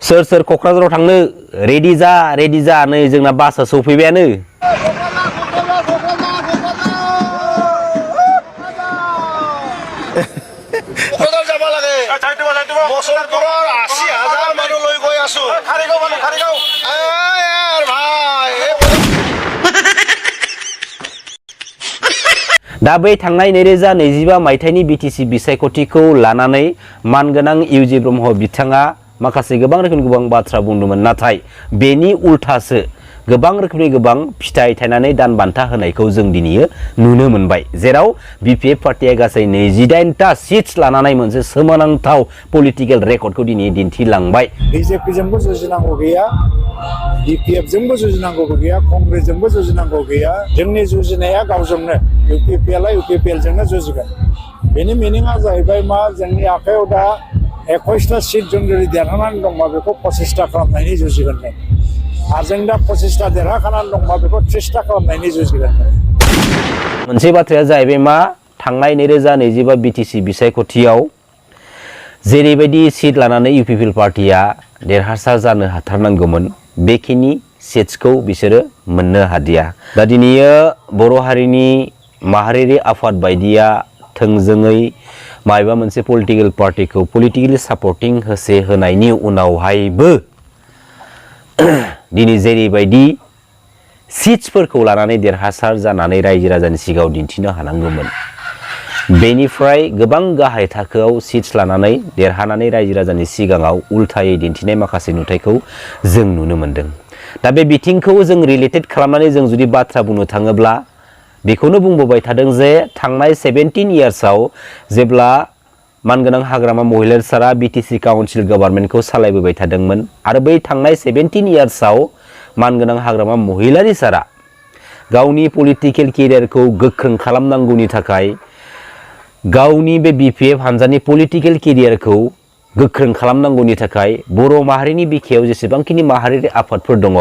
सोर सोर क'क्राझाराव थांनो रेडि जा नै जोंना बासआ सौफैबायानो दा बै थांनाय 2025 मायथाइनि बिटिसि बिसायख'थिखौ लानानै मानगोनां इउजि ब्रह्म बिथाङा माखासे गोबां रोखोमनि गोबां बाथ्रा बुंदोंमोन नाथाय बेनि उल्थासो गोबां रोखोमनि गोबां फिथाइ थायनानै दान बान्था होनायखौ जों दिनै नुनो मोनबाय जेराव बिपिएफ पार्टिया गासै 28टा सिट्स लानानै मोनसे सोमोनांथाव पलिटिकेल रेकर्डखौ दिनै दिन्थिलांबाय बिजेपिजोंबो जुजिनांगौ गैया बिपिएफजोंबो जुजिनांगौ गैया कंग्रेसजोंबो जुजिनांगौ गैया जोंनि जुजिनाया गावजोंनो इउपिपिएलआ इउपिपिएलजोंनो जुजिगोन बेनि मिनिङा जाहैबाय मा जोंनि आखायाव दा 21टा सिट जों जुदि देरहानानै दंबा बेखौ 25टा खालामनायनि जुजिगोन आरो जों दा 25टा देरहाखानानै दंबा बेखौ 30टा खालामनायनि जुजिगोन मोनसे बाथ्राया जाहैबाय मा थांनाय 2025 बिटिसि बिसायख'थियाव जेरैबायदि सिट लानानै इउपिपिएल पार्टिया देरहासार जानो हाथारनांगौमोन बेखिनि सिट्सखौ बिसोरो मोननो हादिया दा दिनै बर' हारिनि माहारियारि आफाद बायदिया थोंजोङै माबा मोनसे पलिटिकेल पार्टिखौ पलिटिकेलि सापर्टिं होनायनि उनावहायबो दिनै जेरैबायदि सिट्सफोरखौ लानानै देरहासार जानानै रायजो राजानि सिगाङाव दिन्थिनो हानांगौमोन बेनिफ्राय गोबां गाहाय थाखोआव सिट्स लानानै देरहानानै रायजो राजानि सिगाङाव उल्थायै दिन्थिनाय माखासे नुथायखौ जों नुनो मोनदों दा बे बिथिंखौ जों रिलेटेड खालामनानै जों जुदि बाथ्रा बुंनो थाङोब्ला बेखौनो बुंबोबाय थादों जे थांनाय 17 इयार्सआव जेब्ला मानगोनां हाग्रामा महिलारी सारा बिटिसि काउन्सिल गभर्नमेन्टखौ सालायबोबाय थादोंमोन आरो बै थांनाय 17 इयार्सआव मानगोनां हाग्रामा महिलारी सारा गावनि पलिटिकेल केरियारखौ गोख्रों खालामनांगौनि थाखाय गावनि बे बिपिएफ हान्जानि पलिटिकेल केरियारखौ गोख्रों खालामनांगौनि थाखाय बर' माहारिनि बिखायाव जेसेबांखिनि माहारियारि आफादफोर दङ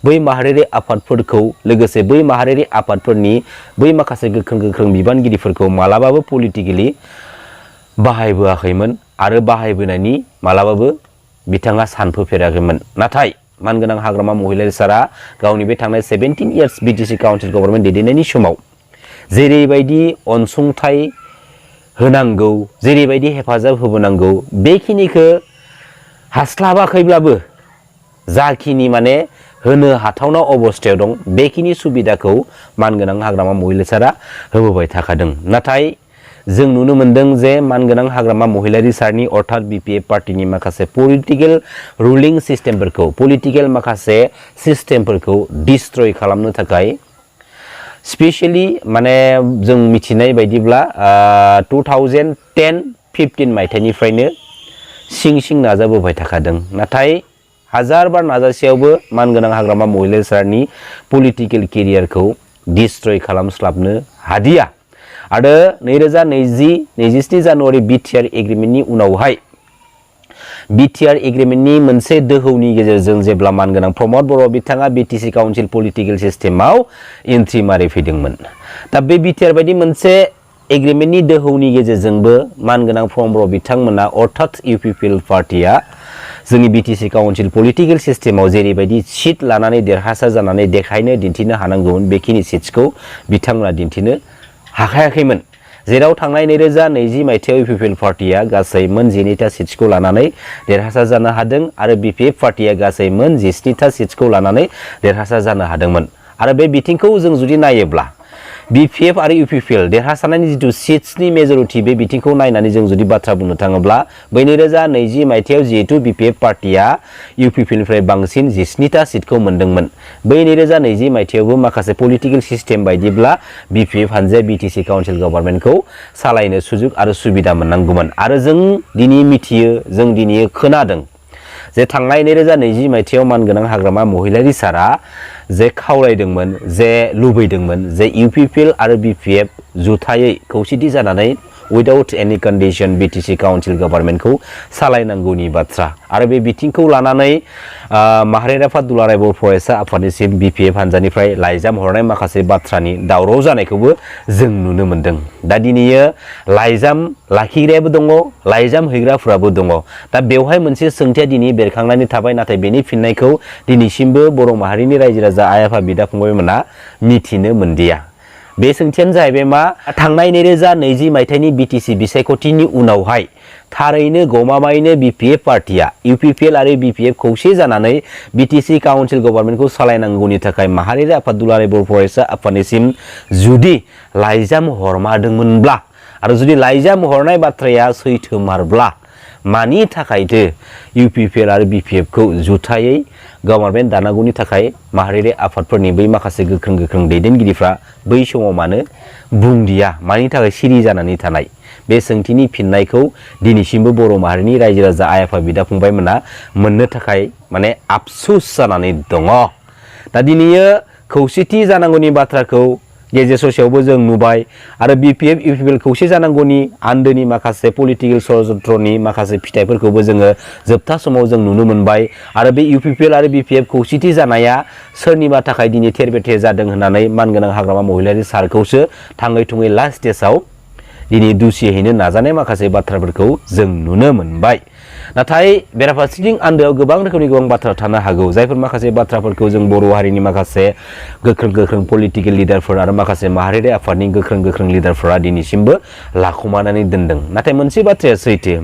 बै माहारियारि आफादफोरखौ लोगोसे बै माहारियारि आफादफोरनि बै माखासे गोख्रों बिबानगिरिफोरखौ मालाबाबो पलिटिकेलि बाहायबोआखैमोन आरो बाहायबोनायनि मालाबाबो बिथाङा सानफोफेराखैमोन नाथाय मानगोनां हाग्रामा महिलारी सारा गावनि बे थांनाय 17 इयार्स बिटिसि काउन्सिल गभर्नमेन्ट दैदेननायनि समाव जेरैबायदि अनसुंथाइ होनांगौ जेरैबायदि हेफाजाब होबोनांगौ बेखिनिखौ हास्लाबाखैब्लाबो जाखिनि माने होनो हाथावना अबस्थायाव दं बेखिनि सुबिदाखौ मानगोनां हाग्रामा महिलारी सारा होबोबाय थाखादों नाथाय जों नुनो मोनदों जे मानगोनां हाग्रामा महिलारी सारनि अर्थात बिपिएफ पार्टिनि माखासे पलिटिकेल रुलिं सिस्टेमफोरखौ पलिटिकेल माखासे सिस्टेमफोरखौ डिस्ट्रय खालामनो थाखाय स्पेशली माने जों मिथिनाय बायदिब्ला 2010-15 मायथाइनिफ्रायनो सिं नाजाबोबाय थाखादों नाथाय हाजार बार नाजासेयावबो मानगोनां हाग्रामा महिलारी सारनि पलिटिकेल केरियारखौ डिस्ट्रय खालामस्लाबनो हादिया आरो 2020-27 जानुवारि बिटिआर एग्रिमेन्टनि उनावहाय बिटिआर एग्रिमेन्टनि मोनसे दोहौनि गेजेरजों जेब्ला मानगोनां प्रमद बर' बिथाङा बिटिसि काउन्सिल पलिटिकेल सिस्टेमाव एन्ट्रि मारिफैदोंमोन दा बे बिटिआर बायदि मोनसे एग्रिमेन्टनि दोहौनि गेजेरजोंबो मानगोनां प्रमद बर' बिथांमोना अर्थात इउपिपिएल पार्टिया जोंनि बिटिसि काउन्सिल पलिटिकेल सिस्टेमाव जेरैबायदि सिट लानानै देरहासार जानानै देखायनो दिन्थिनो हानांगौमोन बेखिनि सिट्सखौ बिथांमोना दिन्थिनो हाखायाखैमोन जेराव थांनाय 2020 मायथाइयाव इउपिपिएल पार्टिया गासै मोन 12टा सिट्सखौ लानानै देरहासार जानो हादों आरो बिपिएफ पार्टिया गासै मोन 17टा सिट्सखौ लानानै देरहासार जानो हादोंमोन आरो बे बिथिंखौ जों जुदि नायोब्ला बिपिएफ आरो इउपिपिएल देरहासारनायनि जिथु सिट्सनि मेजरिटि बे बिथिंखौ नायनानै जों जुदि बाथ्रा बुंनो थाङोब्ला बै 2020 मायथाइयाव जिहेतु बिपिएफ पार्टिया इउपिपिएलनिफ्राय बांसिन 17टा सिटखौ मोनदोंमोन बै 2020 मायथाइयावबो माखासे पलिटिकेल सिस्टेम बायदिब्ला बिपिएफ हान्जाया बिटिसि काउन्सिल गभर्नमेन्टखौ सालायनो सुजुग आरो सुबिदा मोननांगौमोन आरो जों दिनै मिथियो जों दिनै खोनादों जे थांनाय 2020 मायथाइयाव मानगोनां हाग्रामा महिलारी सारा जे खावलायदोंमोन जे लुबैदोंमोन जे इउपिपिएल आरो बिपिएफ जुथायै खौसेथि जानानै उइदाउट एनि कन्डिशन बिटिसि काउन्सिल गभर्नमेन्टखौ सालायनांगौनि बाथ्रा आरो बे बिथिंखौ लानानै माहारियारि आफाद दुलाराय बर' फरायसा आफादनिसिम बिपिएफ हानजानिफ्राय लाइजाम हरनाय माखासे बाथ्रानि दावराव जानायखौबो जों नुनो मोन्दों। दा दिनैयो लाइजाम लाखिग्रायाबो दङ, लाइजाम हैग्राफोराबो दङ। दा बेवहाय मोनसे सोंथिया दिनै बेरखांनानै थाबाय, नाथाय बेनि फिननायखौ दिनैसिमबो बर' माहारिनि रायजो राजा आइ आफा बिदा फंबायमोना मिथिनो मोनदिया। बे सोंथियानो जाहैबाय मा, थांनाय 2020 मायथाइनि बिटिसि बिसायख'थिनि उनावहाय थारैनो गमामायैनो बिपिएफ पार्टिया इउपिपिएल आरो बिपिएफ खौसे जानानै बिटिसि काउन्सिल गभर्नमेन्टखौ सालायनांगौनि थाखाय माहारियारि आफाद दुलाराय बर' फरायसा आफादनिसिम जुदि लाइजाम हरमारदोंमोनब्ला आरो जुदि लाइजाम हरनाय बाथ्राया सैथोमारब्ला मानि थाखायथो इउपिपिएल आरो बिपिएफखौ जुथायै गभर्नमेन्ट दानांगौनि थाखाय माहारियारि आफादफोरनि बै माखासे गोख्रों दैदेनगिरिफ्रा बै समाव मानो बुंदिया, मानि थाखाय सिरि जानानै थानाय? बे सोंथिनि फिननायखौ दिनैसिमबो बर' माहारिनि रायजो राजा आइ आफा बिदा फंबायमोना मोननो थाखाय माने आफसुस जानानै दङ। दा दिनैयो खौसेथि जानांगौनि बाथ्राखौ गेजेर ससेयावबो जों नुबाय आरो बिपिएफ इउपिपिएल खौसे जानांगौनि आन्दोनि माखासे पलिटिकेल षड्यन्त्रनि माखासे फिथाइफोरखौबो जोङो जोबथा समाव जों नुनो मोनबाय आरो बे इउपिपिएल आरो बिपिएफ खौसेथि जानाया सोरनिबा थाखाय दिनै थेर बेथेर जादों होननानै मानगोनां हाग्रामा महिलारि सारखौसो थाङै थुङै लास्ट स्टेजाव दिनै दुसिहैनो नाजानाय माखासे बाथ्राफोरखौ जों नुनो मोनबाय। नाथाय बेराफारसेथिं आन्दोआव गोबां रोखोमनि गोबां बाथ्रा थानो हागौ, जायफोर माखासे बाथ्राफोरखौ जों बर' हारिनि माखासे गोख्रों पलिटिकेल लिडारफोर आरो माखासे माहारियारि आफादनि गोख्रों लिडारफोरा दिनैसिमबो लाखुमानानै दोनदों। नाथाय मोनसे बाथ्राया सैथो,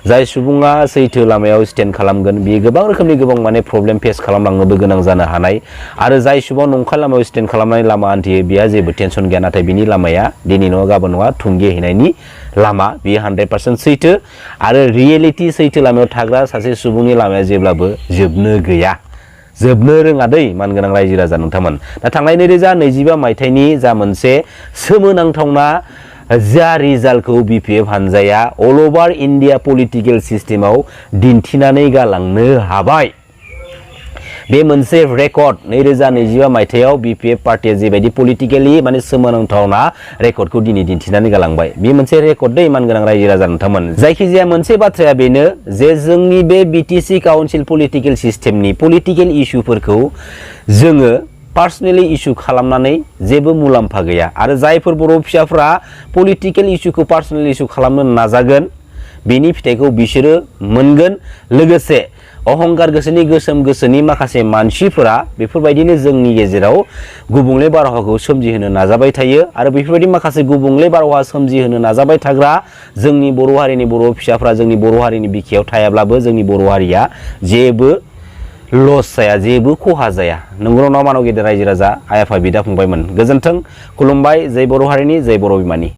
जाय सुबुङा सैथो लामायाव स्टेन्ड खालामगोन बियो गोबां रोखोमनि गोबां माने प्रब्लेम फेस खालामलांनोबो गोनां जानो हानाय आरो जाय सुबुङा नंखाय लामायाव स्टेन्ड खालामनानै लामा हान्थियो बेहा जेबो टेनसन गैया, नाथाय बिनि लामाया दिनै नङा गाबोन नङा थुंगेहैनायनि लामा, बेयो 100% सैथो आरो रियेलिटि सैथो लामायाव थाग्रा सासे सुबुंनि लामाया जेब्लाबो जोबनो गैया, जोबनो रोङा दै मानगोनां रायजो राजा नोंथांमोन। दा थांनाय 2025 मायथाइनि जा मोनसे सोमोनांथावना जा रिजाल्टखौ बिपिएफ हानजाया अल ओभार इन्डिया पलिटिकेल सिस्टेमाव दिन्थिनानै गालांनो हाबाय, बे मोनसे रेकर्ड 2025 मायथाइयाव बिपिएफ पार्टिया जेबायदि पलिटिकेलि माने सोमोनांथावना रेकर्डखौ दिनै दिन्थिनानै गालांबाय, बे मोनसे रेकर्ड दै मानगोनां रायजो राजा नोंथांमोन। जायखिजाया मोनसे बाथ्राया बेनो जे जोंनि बे बिटिसि काउन्सिल पलिटिकेल सिस्टेमनि पलिटिकेल इस्युफोरखौ जोङो पार्सनेलि इस्यु खालामनानै जेबो मुलाम्फा गैया आरो जायफोर बर' फिसाफ्रा पलिटिकेल इस्युखौ पार्सनेल इस्यु खालामनो नाजागोन बेनि फिथाइखौ बिसोरो मोनगोन। लोगोसे अहंकार गोसोनि गोसोम गोसोनि माखासे मानसिफोरा बेफोरबायदिनो जोंनि गेजेराव गुबुंले बारहावाखौ सोमजिहोनो नाजाबाय थायो आरो बेफोरबायदि माखासे गुबुंले बारहावा सोमजिहोनो नाजाबाय थाग्रा जोंनि बर' हारिनि बर' फिसाफ्रा जोंनि बर' हारिनि बिखायाव थायाब्लाबो जोंनि बर' हारिया जेबो लस जाया, जेबो खहा जाया। नंगौ ना मानव गेदेर रायजो राजा आइ आफा बिदा फंबायमोन, गोजोन्थों, खुलुमबाय, जय बर' हारिनि, जय बर' बिमानि।